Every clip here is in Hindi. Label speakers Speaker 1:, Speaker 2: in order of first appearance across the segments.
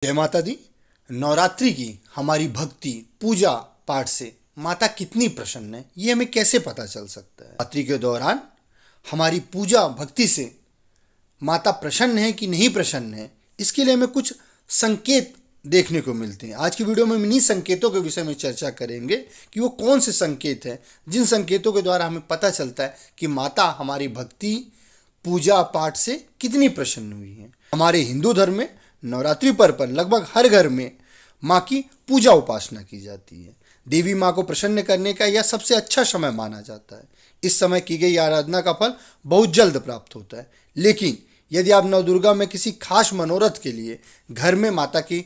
Speaker 1: जय माता दी। नवरात्रि की हमारी भक्ति पूजा पाठ से माता कितनी प्रसन्न है, ये हमें कैसे पता चल सकता है? नवरात्रि के दौरान हमारी पूजा भक्ति से माता प्रसन्न है कि नहीं प्रसन्न है, इसके लिए हमें कुछ संकेत देखने को मिलते हैं। आज की वीडियो में हम इन्हीं संकेतों के विषय में चर्चा करेंगे कि वो कौन से संकेत हैं जिन संकेतों के द्वारा हमें पता चलता है कि माता हमारी भक्ति पूजा पाठ से कितनी प्रसन्न हुई है। हमारे हिंदू धर्म में नवरात्रि पर्व पर लगभग हर घर में माँ की पूजा उपासना की जाती है। देवी माँ को प्रसन्न करने का यह सबसे अच्छा समय माना जाता है। इस समय की गई आराधना का फल बहुत जल्द प्राप्त होता है। लेकिन यदि आप नवदुर्गा में किसी खास मनोरथ के लिए घर में माता की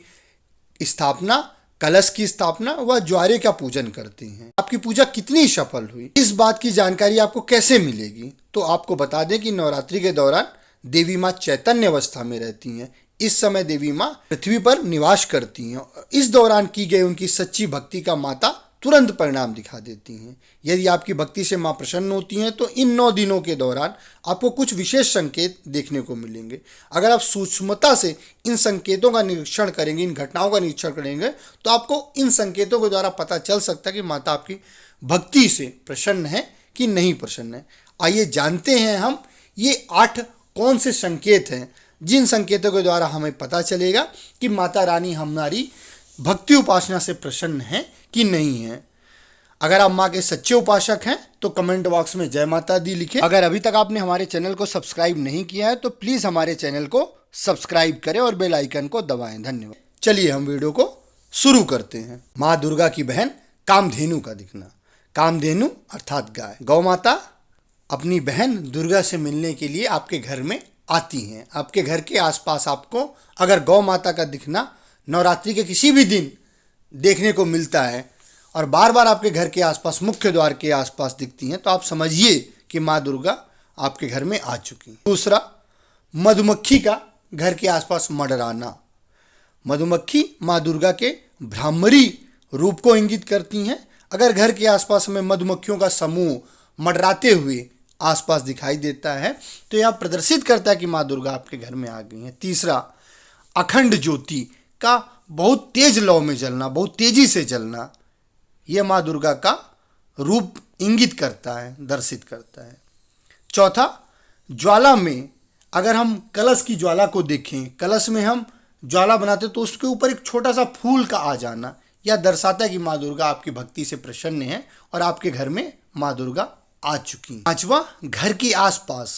Speaker 1: स्थापना, कलश की स्थापना व ज्वारे का पूजन करते हैं, आपकी पूजा कितनी सफल हुई, इस बात की जानकारी आपको कैसे मिलेगी? तो आपको बता दें कि नवरात्रि के दौरान देवी माँ चैतन्य अवस्था में रहती हैं। इस समय देवी माँ पृथ्वी पर निवास करती हैं और इस दौरान की गई उनकी सच्ची भक्ति का माता तुरंत परिणाम दिखा देती हैं। यदि आपकी भक्ति से माँ प्रसन्न होती हैं तो इन 9 दिनों के दौरान आपको कुछ विशेष संकेत देखने को मिलेंगे। अगर आप सूक्ष्मता से इन संकेतों का निरीक्षण करेंगे, इन घटनाओं का निरीक्षण करेंगे, तो आपको इन संकेतों के द्वारा पता चल सकता है कि माता आपकी भक्ति से प्रसन्न है कि नहीं प्रसन्न है। आइए जानते हैं हम ये 8 कौन से संकेत हैं जिन संकेतों के द्वारा हमें पता चलेगा कि माता रानी हमारी भक्ति उपासना से प्रसन्न है कि नहीं है। अगर आप माँ के सच्चे उपासक हैं तो कमेंट बॉक्स में जय माता दी लिखें। अगर अभी तक आपने हमारे चैनल को सब्सक्राइब नहीं किया है तो प्लीज़ हमारे चैनल को सब्सक्राइब करें और बेल आइकन को दबाएं। धन्यवाद। चलिए हम वीडियो को शुरू करते हैं। माँ दुर्गा की बहन कामधेनु का दिखना। कामधेनु अर्थात गाय, गौ माता अपनी बहन दुर्गा से मिलने के लिए आपके घर में आती हैं। आपके घर के आसपास आपको अगर गौ माता का दिखना नवरात्रि के किसी भी दिन देखने को मिलता है और बार बार आपके घर के आसपास, मुख्य द्वार के आसपास दिखती हैं, तो आप समझिए कि माँ दुर्गा आपके घर में आ चुकी हैं। दूसरा, मधुमक्खी का घर के आसपास मंडराना। मधुमक्खी माँ दुर्गा के ब्राह्मणी रूप को इंगित करती हैं। अगर घर के आसपास हमें मधुमक्खियों का समूह मंडराते हुए आसपास दिखाई देता है तो यह प्रदर्शित करता है कि माँ दुर्गा आपके घर में आ गई हैं। तीसरा, अखंड ज्योति का बहुत तेज लौ में जलना, बहुत तेजी से जलना, यह माँ दुर्गा का रूप इंगित करता है, दर्शित करता है। चौथा, ज्वाला में अगर हम कलश की ज्वाला को देखें, कलश में हम ज्वाला बनाते तो उसके ऊपर एक छोटा सा फूल का आ जाना, यह दर्शाता है कि माँ दुर्गा आपकी भक्ति से प्रसन्न है और आपके घर में माँ दुर्गा आ चुकी। पांचवा, घर के आसपास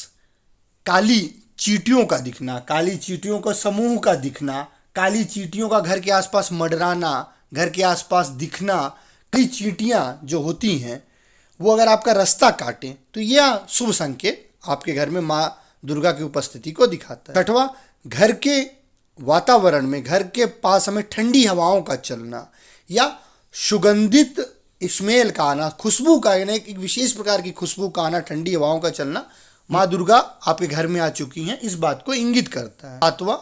Speaker 1: काली चींटियों का दिखना, काली चींटियों का समूह का दिखना, काली चींटियों का घर के आसपास मंडराना, घर के आसपास दिखना। कई चींटियां जो होती हैं वो अगर आपका रास्ता काटें तो यह शुभ संकेत आपके घर में माँ दुर्गा की उपस्थिति को दिखाता है। छठवां, घर के वातावरण में, घर के पास हमें ठंडी हवाओं का चलना या सुगंधित स्मेल का आना, खुशबू का, यानी एक विशेष प्रकार की खुशबू का आना, ठंडी हवाओं का चलना, माँ दुर्गा आपके घर में आ चुकी हैं, इस बात को इंगित करता है। सातवां,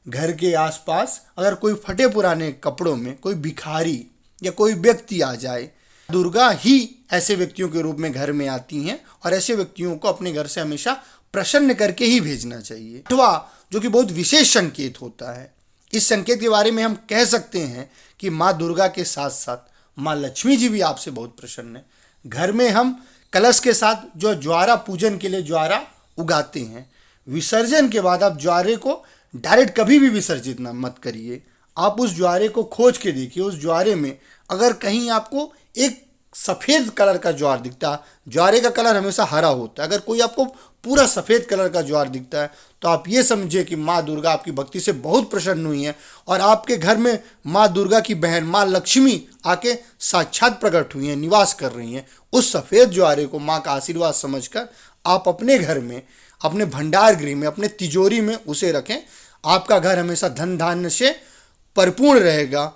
Speaker 1: घर के आसपास अगर कोई फटे पुराने कपड़ों में कोई भिखारी या कोई व्यक्ति आ जाए, दुर्गा ही ऐसे व्यक्तियों के रूप में घर में आती हैं और ऐसे व्यक्तियों को अपने घर से हमेशा प्रसन्न करके ही भेजना चाहिए। आठवां, जो कि बहुत विशेष संकेत होता है, इस संकेत के बारे में हम कह सकते हैं कि माँ दुर्गा के साथ साथ माँ लक्ष्मी जी भी आपसे बहुत प्रसन्न है। घर में हम कलश के साथ जो ज्वारा पूजन के लिए ज्वारा उगाते हैं, विसर्जन के बाद आप ज्वारे को डायरेक्ट कभी भी विसर्जित ना मत करिए। आप उस ज्वारे को खोज के देखिए। उस ज्वारे में अगर कहीं आपको एक सफ़ेद कलर का ज्वार दिखता है, ज्वारे का कलर हमेशा हरा होता है, अगर कोई आपको पूरा सफ़ेद कलर का ज्वार दिखता है तो आप ये समझिए कि माँ दुर्गा आपकी भक्ति से बहुत प्रसन्न हुई हैं और आपके घर में माँ दुर्गा की बहन माँ लक्ष्मी आके साक्षात प्रकट हुई हैं, निवास कर रही हैं। उस सफ़ेद ज्वारे को माँ का आशीर्वाद समझकर आप अपने घर में, अपने भंडार गृह में, अपने तिजोरी में उसे रखें। आपका घर हमेशा धन धान्य से परिपूर्ण रहेगा,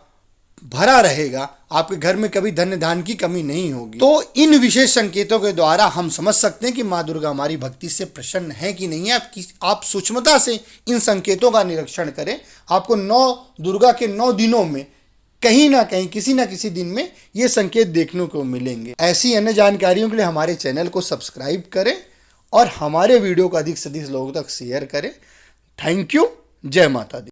Speaker 1: भरा रहेगा। आपके घर में कभी धन धान्य की कमी नहीं होगी। तो इन विशेष संकेतों के द्वारा हम समझ सकते हैं कि माँ दुर्गा हमारी भक्ति से प्रसन्न है कि नहीं है। आप सूक्ष्मता से इन संकेतों का निरीक्षण करें। आपको दुर्गा के 9 दिनों में कहीं ना कहीं, किसी ना किसी दिन में ये संकेत देखने को मिलेंगे। ऐसी अन्य जानकारियों के लिए हमारे चैनल को सब्सक्राइब करें और हमारे वीडियो को अधिक से अधिक लोगों तक शेयर करें। Thank you. जय माता दी।